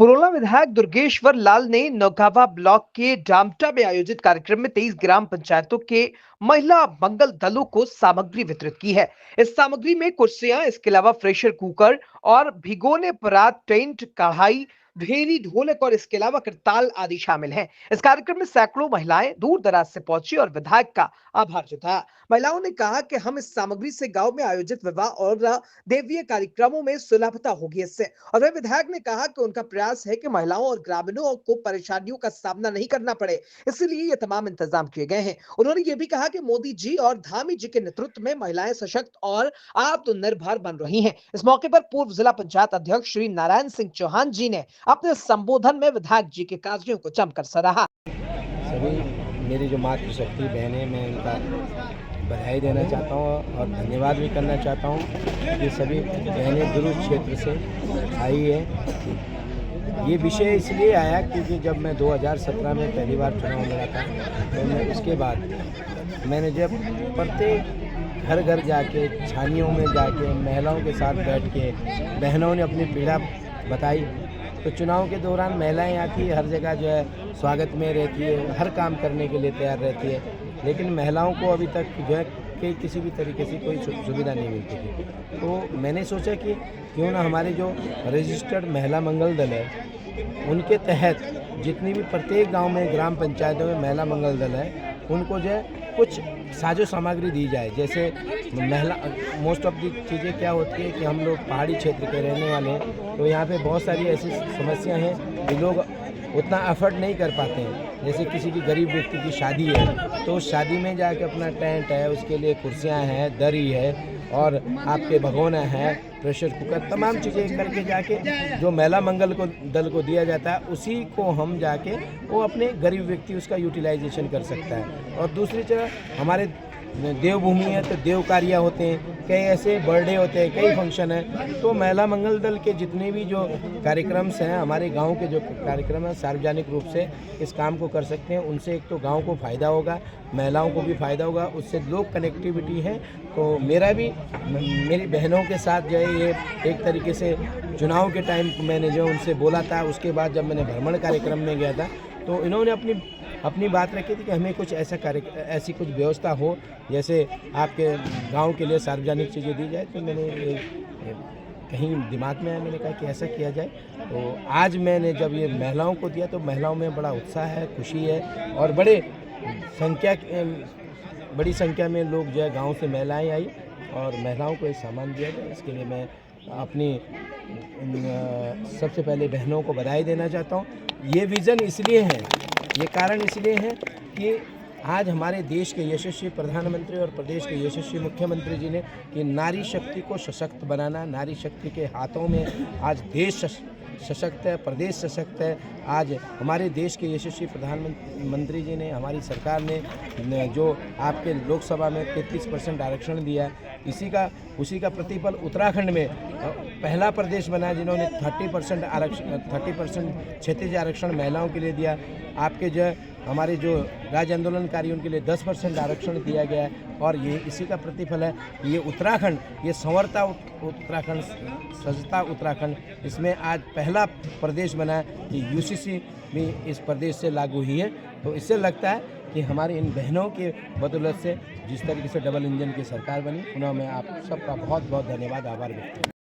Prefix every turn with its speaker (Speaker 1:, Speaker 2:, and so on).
Speaker 1: पुरोला विधायक दुर्गेश्वर लाल ने नौगावा ब्लॉक के डामटा में आयोजित कार्यक्रम में 23 ग्राम पंचायतों के महिला मंगल दलों को सामग्री वितरित की है। इस सामग्री में कुर्सियां, इसके अलावा प्रेशर कुकर और भिगोने परात, टेंट, कढ़ाई, भेरी, ढोलक और इसके अलावा करताल आदि शामिल हैं। इस कार्यक्रम में सैकड़ों महिलाएं दूर दराज से पहुंची और विधायक का आभार जताया। महिलाओं ने कहा कि हम इस सामग्री से गांव में आयोजित विवाह और देवीय कार्यक्रमों में सुलभता होगी इससे। और वह विधायक ने कहा कि उनका प्रयास है कि महिलाओं और ग्रामीणों को परेशानियों का सामना नहीं करना पड़े, इसलिए ये तमाम इंतजाम किए गए हैं। उन्होंने ये भी कहा कि मोदी जी और धामी जी के नेतृत्व में महिलाएं सशक्त और आत्मनिर्भर बन रही हैं। इस मौके पर पूर्व जिला पंचायत अध्यक्ष श्री नारायण सिंह चौहान जी ने अपने संबोधन में विधायक जी के कार्यों को जमकर सराहा।
Speaker 2: सभी मेरी जो मातृशक्ति बहनें, मैं उनका बधाई देना चाहता हूँ और धन्यवाद भी करना चाहता हूँ। ये सभी बहनें दुर्ग क्षेत्र से आई है। ये विषय इसलिए आया क्योंकि जब मैं 2017 में पहली बार चुनाव लड़ा था, तो मैं उसके बाद मैंने जब प्रत्येक घर घर जाके, छानियों में जाके महिलाओं के साथ बैठ के बहनों ने अपनी पीड़ा बताई। तो चुनाव के दौरान महिलाएं आती है, हर जगह जो है स्वागत में रहती है, हर काम करने के लिए तैयार रहती है, लेकिन महिलाओं को अभी तक जो है कि किसी भी तरीके से कोई सुविधा नहीं मिलती थी। तो मैंने सोचा कि क्यों ना हमारे जो रजिस्टर्ड महिला मंगल दल है, उनके तहत जितनी भी प्रत्येक गांव में, ग्राम पंचायतों में महिला मंगल दल है, उनको जो है कुछ साजो सामग्री दी जाए। जैसे महिला मोस्ट ऑफ दी चीज़ें क्या होती है कि हम लोग पहाड़ी क्षेत्र के रहने वाले हैं, तो यहाँ पे बहुत सारी ऐसी समस्या हैं कि लोग उतना अफोर्ड नहीं कर पाते हैं। जैसे किसी की गरीब व्यक्ति की शादी है, तो उस शादी में जाके अपना टेंट है, उसके लिए कुर्सियाँ हैं, दरी है और आपके भगोना है, प्रेशर कुकर, तमाम चीज़ें करके जाके जो महिला मंगल को दल को दिया जाता है, उसी को हम जाके वो अपने गरीब व्यक्ति उसका यूटिलाइजेशन कर सकता है। और दूसरी तरह हमारे देवभूमि है तो देव कार्य होते हैं, कई ऐसे बर्थडे होते हैं, कई फंक्शन हैं, तो महिला मंगल दल के जितने भी जो कार्यक्रम्स हैं, हमारे गांव के जो कार्यक्रम हैं, सार्वजनिक रूप से इस काम को कर सकते हैं। उनसे एक तो गांव को फ़ायदा होगा, महिलाओं को भी फ़ायदा होगा, उससे लोग कनेक्टिविटी है। तो मेरा भी मेरी बहनों के साथ जो है ये एक तरीके से चुनाव के टाइम मैंने जो उनसे बोला था, उसके बाद जब मैंने भ्रमण कार्यक्रम में गया था, तो इन्होंने अपनी बात रखी थी कि हमें कुछ ऐसी कुछ व्यवस्था हो, जैसे आपके गांव के लिए सार्वजनिक चीज़ें दी जाए। तो मैंने कहीं दिमाग में आया, मैंने कहा कि ऐसा किया जाए। तो आज मैंने जब ये महिलाओं को दिया, तो महिलाओं में बड़ा उत्साह है, खुशी है और बड़ी संख्या में लोग जो है गाँव से महिलाएँ आई और महिलाओं को ये सामान दिया गया। इसके लिए मैं अपनी सबसे पहले बहनों को बधाई देना चाहता हूँ। ये विज़न इसलिए है, ये कारण इसलिए है कि आज हमारे देश के यशस्वी प्रधानमंत्री और प्रदेश के यशस्वी मुख्यमंत्री जी ने कि नारी शक्ति को सशक्त बनाना, नारी शक्ति के हाथों में आज देश सशक्त है, प्रदेश सशक्त है। आज हमारे देश के यशस्वी प्रधानमंत्री जी ने, हमारी सरकार ने जो आपके लोकसभा में 33% आरक्षण दिया है, उसी का प्रतिफल उत्तराखंड में पहला प्रदेश बना जिन्होंने 30% क्षैतिज आरक्षण महिलाओं के लिए दिया। आपके जो हमारे जो राज्य आंदोलनकारी उनके लिए 10% आरक्षण दिया गया है और ये इसी का प्रतिफल है। ये उत्तराखंड, ये संवरता उत्तराखंड, सजता उत्तराखंड, इसमें आज पहला प्रदेश बना है कि यूसीसी भी इस प्रदेश से लागू हुई है। तो इससे लगता है कि हमारी इन बहनों के बदौलत से जिस तरीके से डबल इंजन की सरकार बनी, उन्हें मैं आप सबका बहुत बहुत धन्यवाद, आभार व्यक्त करता हूं।